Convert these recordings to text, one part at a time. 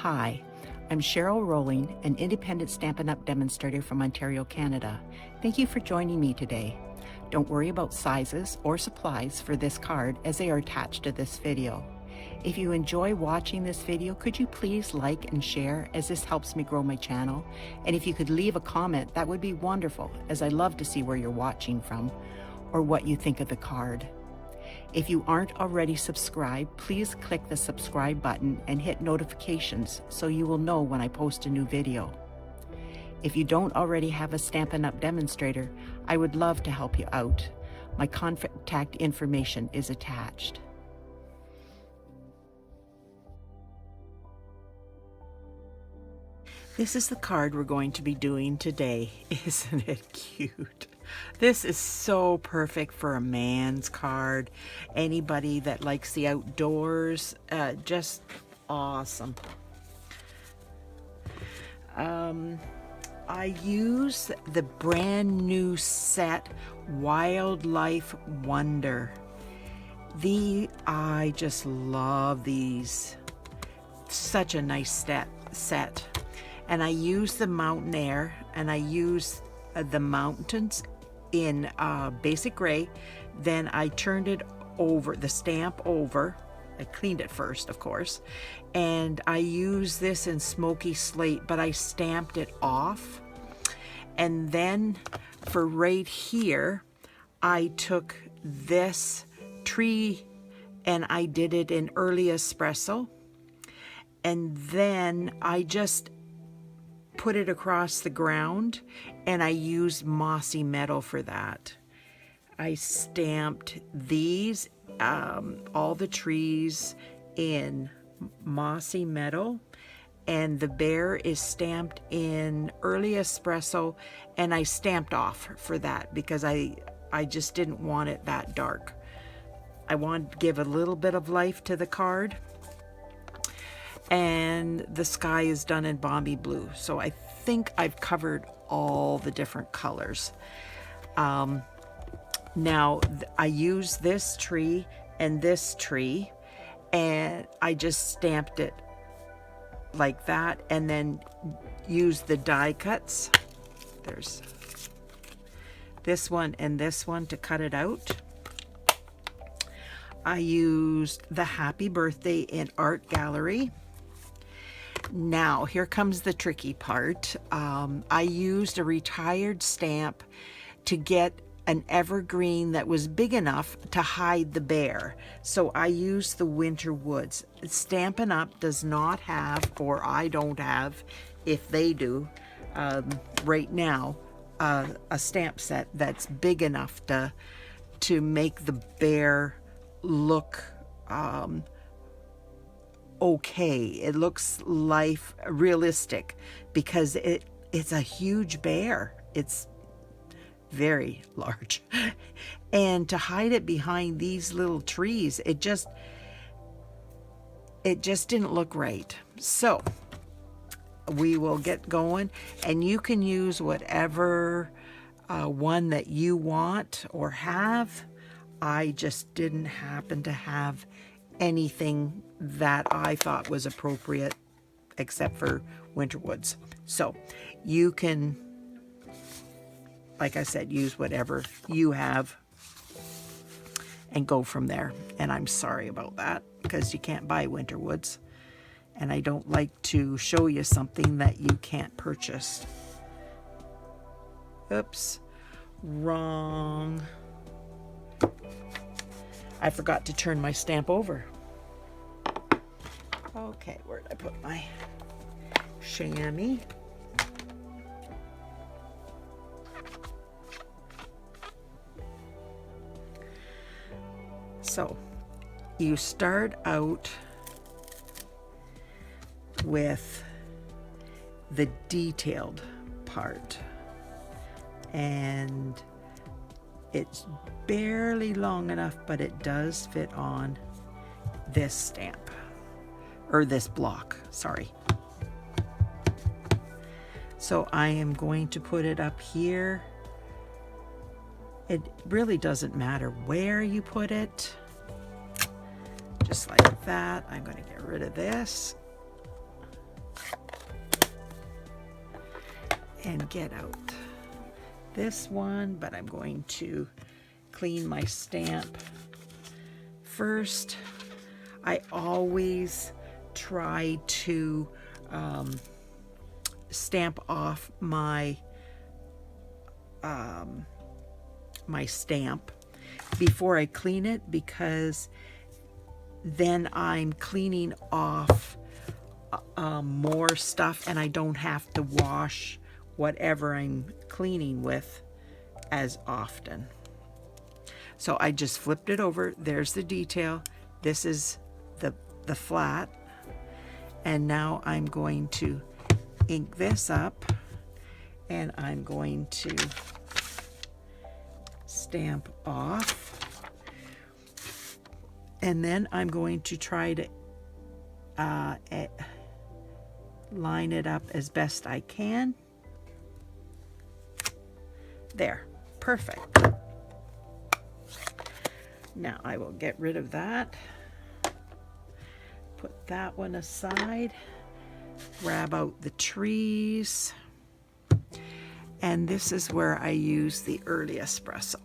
Hi, I'm Cheryl Rowling, an independent Stampin' Up! Demonstrator from Ontario, Canada. Thank you for joining me today. Don't worry about sizes or supplies for this card as they are attached to this video. If you enjoy watching this video, could you please like and share as this helps me grow my channel? And if you could leave a comment, that would be wonderful, as I love to see where you're watching from or what you think of the card. If you aren't already subscribed, please click the subscribe button and hit notifications so you will know when I post a new video. If you don't already have a Stampin' Up! Demonstrator, I would love to help you out. My contact information is attached. This is the card we're going to be doing today. Isn't it cute? This is so perfect for a man's card. Anybody that likes the outdoors, just awesome. I use the brand new set Wildlife Wonder. I just love these. Such a nice set. And I use the Mountain Air, and I use the mountains in basic gray. Then I turned it over, the stamp over. I cleaned it first, of course. And I use this in Smoky Slate, but I stamped it off. And then for right here, I took this tree and I did it in early Espresso. And then I just put it across the ground, and I used Mossy Meadow for that. I stamped these, all the trees in Mossy Meadow, and the bear is stamped in early Espresso, and I stamped off for that because I just didn't want it that dark. I wanted to give a little bit of life to the card. And the sky is done in Balmy Blue. So I think I've covered all the different colors. Now I use this tree and this tree, and I just stamped it like that, and then use the die cuts. There's this one and this one to cut it out. I used the Happy Birthday in Art Gallery. Now, here comes the tricky part. I used a retired stamp to get an evergreen that was big enough to hide the bear. So I used the Winter Woods. Stampin' Up! Does not have, or I don't have, if they do, right now, a stamp set that's big enough to make the bear look okay. It looks realistic because it's a huge bear. It's very large. And to hide it behind these little trees, it just didn't look right. So we will get going, and you can use whatever one that you want or have. I just didn't happen to have anything that I thought was appropriate except for Winter Woods. So you can, like I said, use whatever you have and go from there. And I'm sorry about that because you can't buy Winter Woods, and I don't like to show you something that you can't purchase. Oops, wrong. I forgot to turn my stamp over. Okay, where did I put my chamois? So, you start out with the detailed part, and it's barely long enough, but it does fit on this stamp, or this block, sorry. So I am going to put it up here. It really doesn't matter where you put it. Just like that. I'm going to get rid of this. and get out this one, but I'm going to clean my stamp first. I always try to stamp off my my stamp before I clean it, because then I'm cleaning off more stuff and I don't have to wash whatever I'm cleaning with as often. So I just flipped it over. There's the detail. This is the flat. And now I'm going to ink this up, and I'm going to stamp off. And then I'm going to try to line it up as best I can. There, perfect. Now I will get rid of that. Put that one aside. Grab out the trees. And this is where I use the early espresso.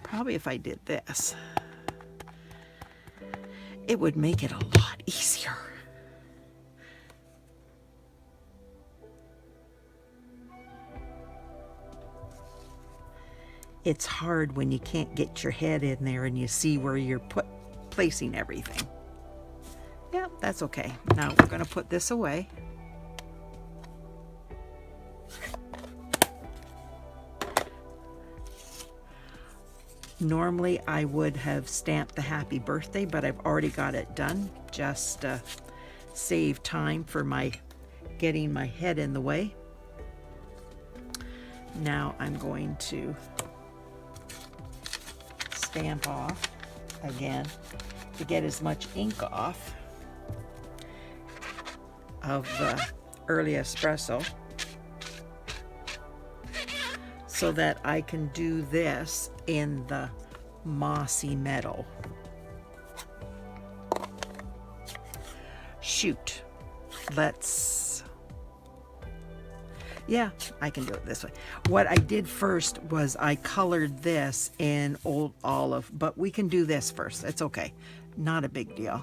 Probably if I did this, it would make it a lot easier. It's hard when you can't get your head in there and you see where you're placing everything. Yeah, that's okay. Now we're going to put this away. Normally I would have stamped the happy birthday, but I've already got it done. Just save time for my getting my head in the way. Now I'm going to stamp off again to get as much ink off of the early espresso, so that I can do this in the Mossy Meadow. Shoot, yeah, I can do it this way. What I did first was I colored this in Old Olive, but we can do this first. It's okay. Not a big deal.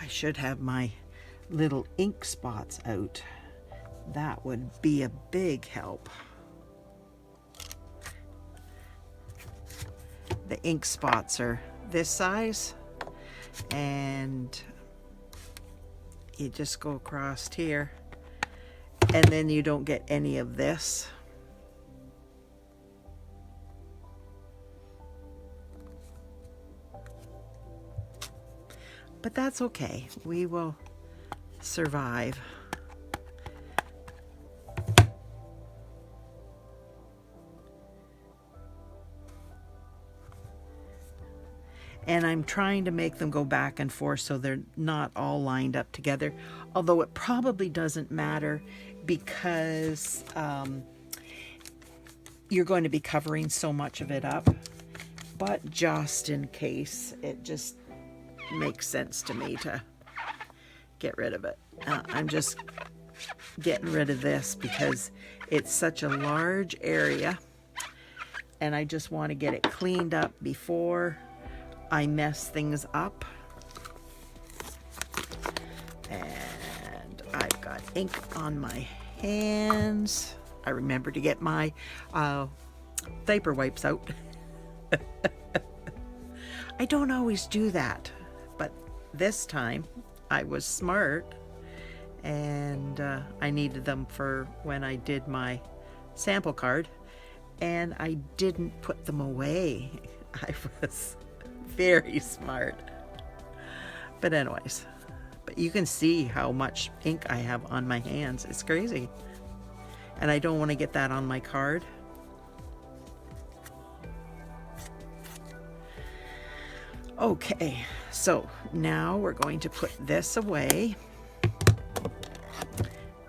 Should have my little ink spots out. That would be a big help. The ink spots are this size, and you just go across here, and then you don't get any of this. But that's okay. We will survive. And I'm trying to make them go back and forth so they're not all lined up together. Although it probably doesn't matter, because you're going to be covering so much of it up. But just in case, it just makes sense to me to get rid of it. I'm just getting rid of this because it's such a large area, and I just want to get it cleaned up before I mess things up. And I've got ink on my hands. I remember to get my diaper wipes out. I don't always do that, but this time I was smart, and I needed them for when I did my sample card, and I didn't put them away. I was very smart. But anyways, but you can see how much ink I have on my hands. It's crazy. and I don't want to get that on my card. Okay, so now we're going to put this away,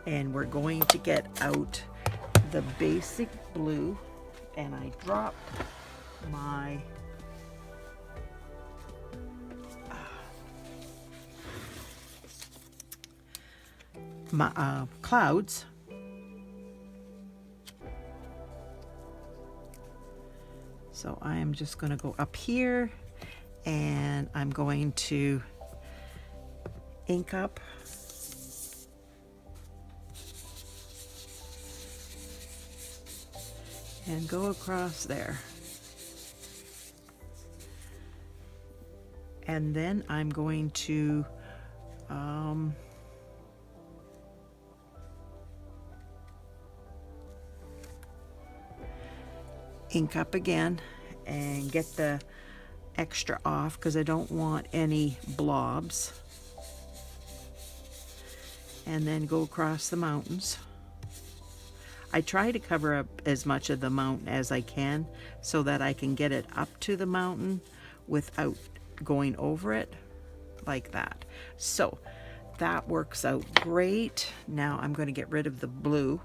and we're going to get out the basic blue, and I dropped my clouds. So I am just going to go up here, and I'm going to ink up and go across there. And then I'm going to ink up again and get the extra off because I don't want any blobs. And then go across the mountains. I try to cover up as much of the mountain as I can so that I can get it up to the mountain without going over it like that. So that works out great. Now I'm going to get rid of the blue.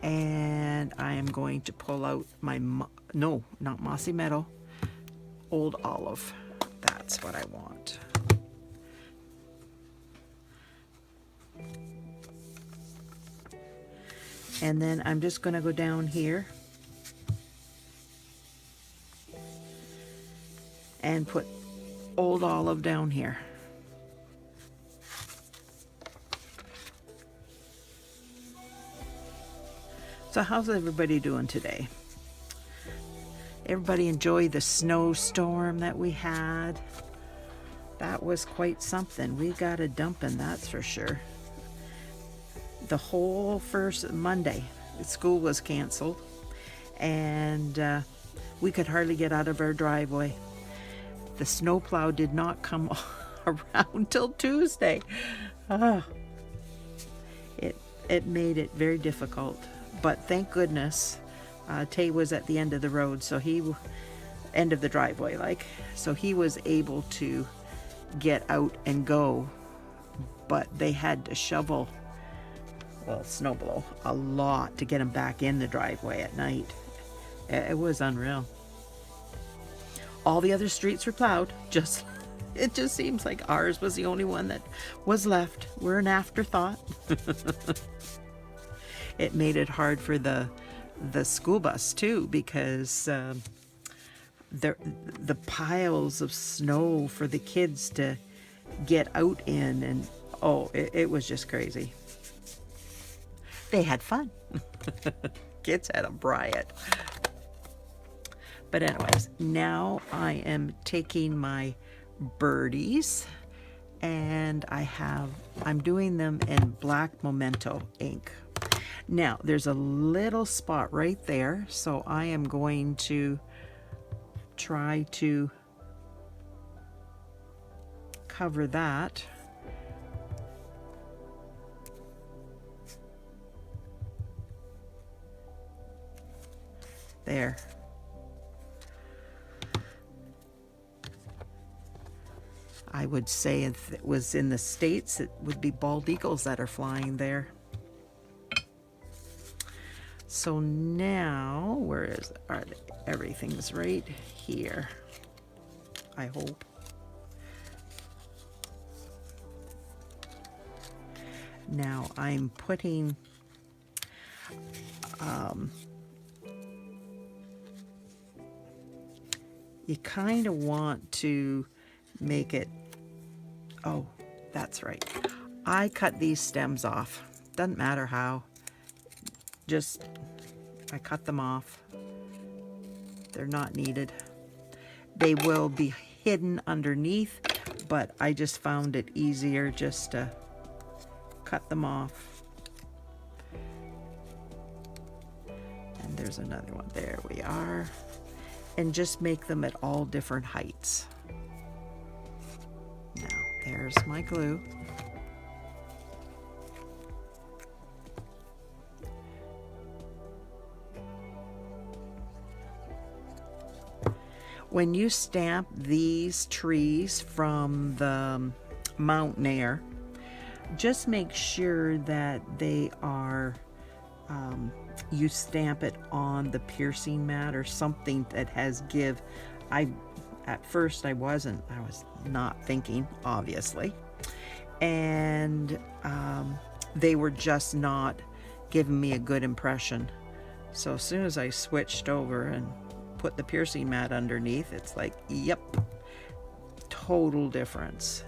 And I am going to pull out my, no, not Mossy Meadow, Old Olive. That's what I want. And then I'm just going to go down here and put Old Olive down here. So how's everybody doing today? Everybody enjoy the snowstorm that we had? That was quite something. We got a dumping, that's for sure. The whole first Monday, school was canceled, and we could hardly get out of our driveway. The snowplow did not come around till Tuesday. It made it very difficult, but thank goodness Tay was at the end of the road, so end of the driveway, like, so he was able to get out and go, but they had to shovel, well, snow blow a lot to get him back in the driveway at night. It was unreal. All the other streets were plowed. It just seems like ours was the only one that was left. We're an afterthought. It made it hard for the school bus too, because the piles of snow for the kids to get out in, and it was just crazy. They had fun. Kids had a riot. But anyways, now I am taking my birdies, and I'm doing them in black Momento ink. Now there's a little spot right there, so I am going to try to cover that. There. I would say if it was in the States, it would be bald eagles that are flying there. So now, where is, are they? Everything's right here, I hope. Now I'm putting you kind of want to make it, oh, that's right. I cut these stems off. Doesn't matter how. Just, I cut them off. They're not needed. They will be hidden underneath, but I just found it easier just to cut them off. And there's another one. There we are. And just make them at all different heights. Now, there's my glue. When you stamp these trees from the Mountain Air, just make sure that they are, you stamp it on the piercing mat or something that has give. At first I was not thinking, obviously. And they were just not giving me a good impression. So as soon as I switched over and put the piercing mat underneath, it's like, yep, total difference.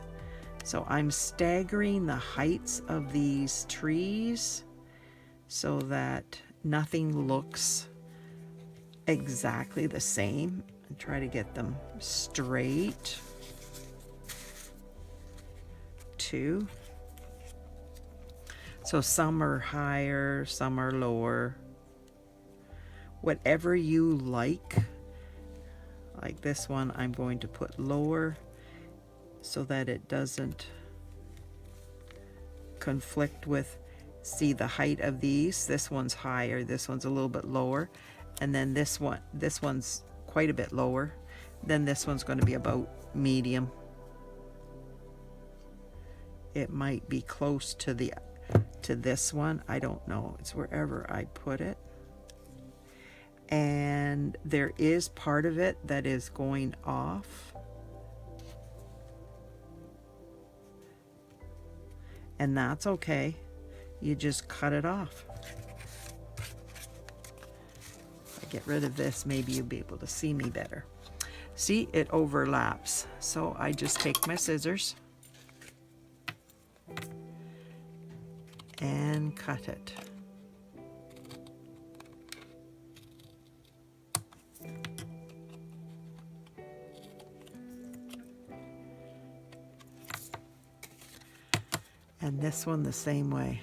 So I'm staggering the heights of these trees so that nothing looks exactly the same, and try to get them straight too. So some are higher, some are lower. Whatever you like this one, I'm going to put lower so that it doesn't conflict with, see the height of these. This one's higher, this one's a little bit lower, and then this one's quite a bit lower. Then this one's going to be about medium. It might be close to this one. I don't know. It's wherever I put it. And there is part of it that is going off. And that's okay. You just cut it off. If I get rid of this, maybe you'll be able to see me better. See, it overlaps. So I just take my scissors and cut it. And this one the same way.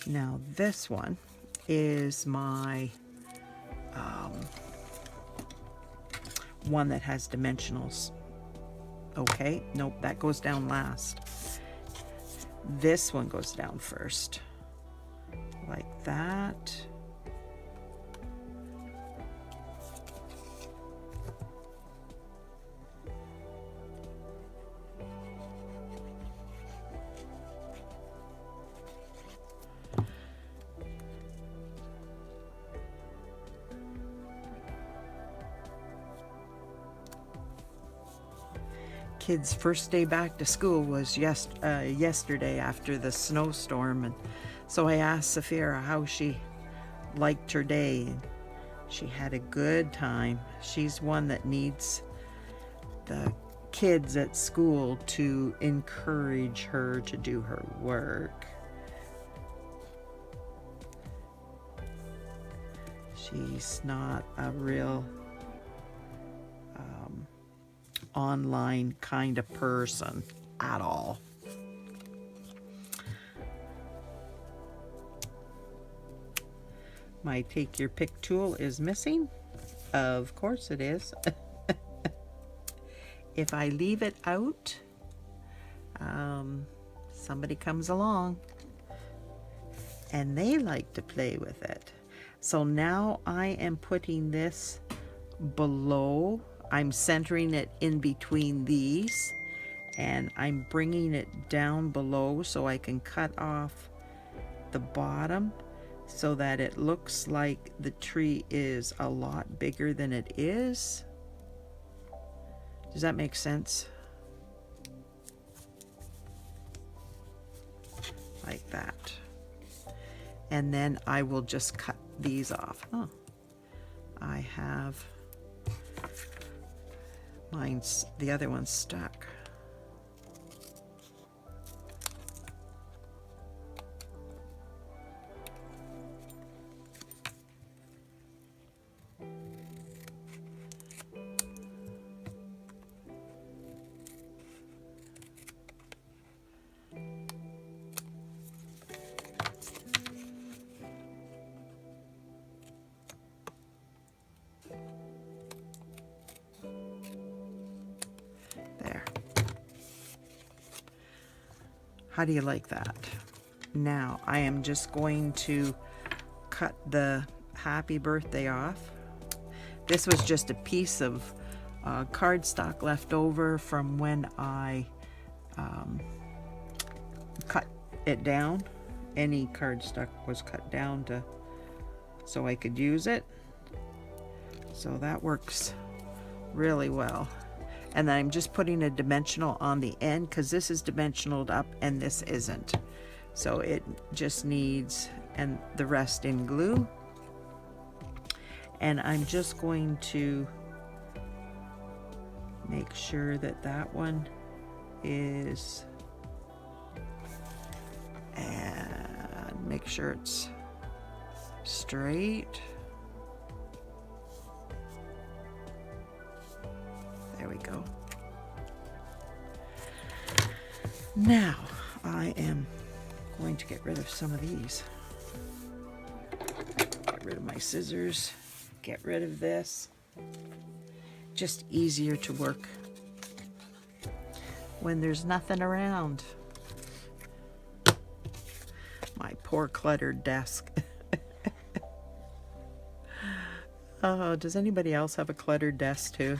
Now this one is my one that has dimensionals. Okay, nope, that goes down last. This one goes down first, like that. Kids' first day back to school was yesterday after the snowstorm, and so I asked Safira how she liked her day, and she had a good time. She's one that needs the kids at school to encourage her to do her work. She's not a real online kind of person at all. My take your pick tool is missing. Of course it is. If I leave it out, somebody comes along and they like to play with it. So now I am putting this below. I'm centering it in between these, and I'm bringing it down below so I can cut off the bottom so that it looks like the tree is a lot bigger than it is. Does that make sense? Like that. And then I will just cut these off. Oh, I have mine's, the other one's stuck. How do you like that? Now I am just going to cut the happy birthday off. This was just a piece of cardstock left over from when I cut it down. Any cardstock was cut down so I could use it. So that works really well. And then I'm just putting a dimensional on the end because this is dimensionaled up and this isn't. So it just needs, and the rest in glue. And I'm just going to make sure that that one is, and make sure it's straight. There we go. Now I am going to get rid of some of these. Get rid of my scissors. Get rid of this. Just easier to work when there's nothing around. My poor cluttered desk. Oh, does anybody else have a cluttered desk too?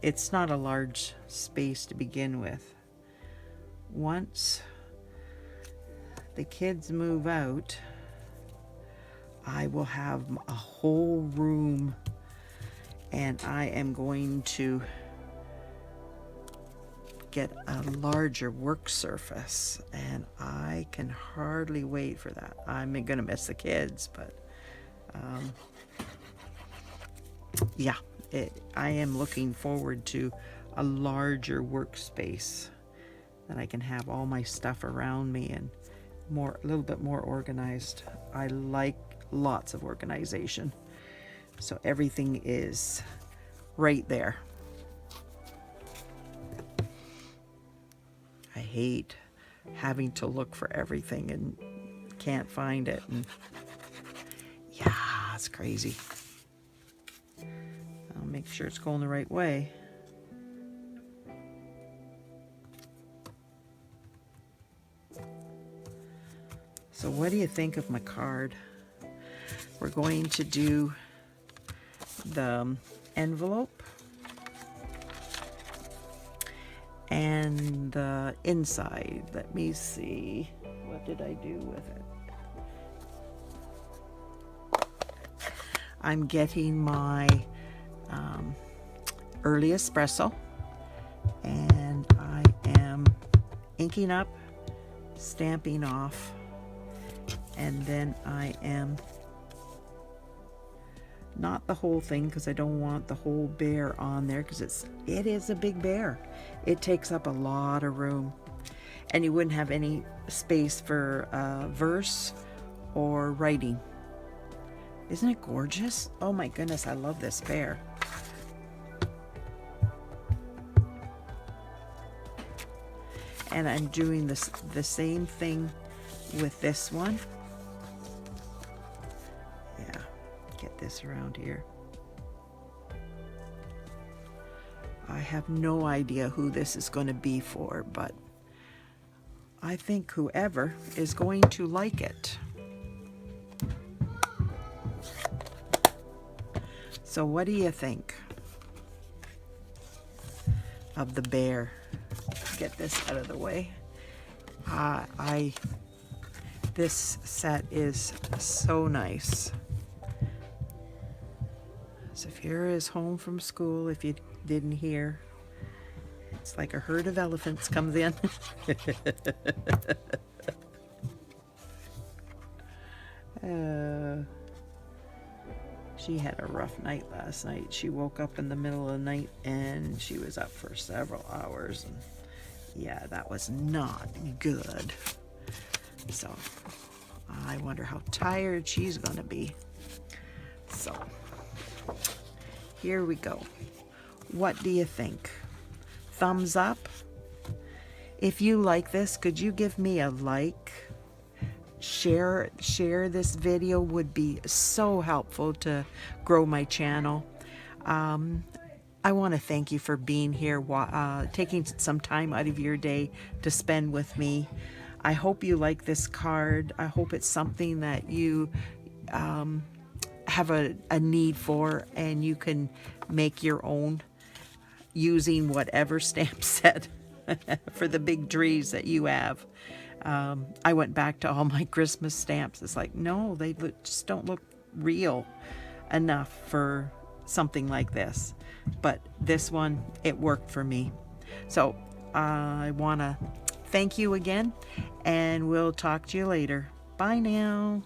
It's not a large space to begin with. Once the kids move out, I will have a whole room, and I am going to get a larger work surface, and I can hardly wait for that. I'm gonna miss the kids, but yeah, I am looking forward to a larger workspace that I can have all my stuff around me and a little bit more organized. I like lots of organization, so everything is right there. I hate having to look for everything and can't find it, and yeah, it's crazy. I'll make sure it's going the right way. So what do you think of my card? We're going to do the envelope and the inside. Let me see. What did I do with it? I'm getting my early espresso, and I am inking up, stamping off, and then I am, not the whole thing because I don't want the whole bear on there, because it is a big bear. It takes up a lot of room, and you wouldn't have any space for verse or writing. Isn't it gorgeous? Oh my goodness, I love this bear. And I'm doing the same thing with this one. Yeah, get this around here. I have no idea who this is going to be for, but I think whoever is going to like it. So what do you think of the bear? Get this out of the way. This set is so nice. Saphira is home from school, if you didn't hear. It's like a herd of elephants comes in. She had a rough night last night. She woke up in the middle of the night and she was up for several hours, and yeah, that was not good. So I wonder how tired she's gonna be. So here we go. What do you think? Thumbs up? If you like this, could you give me a like? Share this video would be so helpful to grow my channel. I want to thank you for being here, taking some time out of your day to spend with me. I hope you like this card. I hope it's something that you have a need for, and you can make your own using whatever stamp set for the big trees that you have. I went back to all my Christmas stamps. It's like, no, they just don't look real enough for something like this. But this one, it worked for me. So I want to thank you again, and we'll talk to you later. Bye now.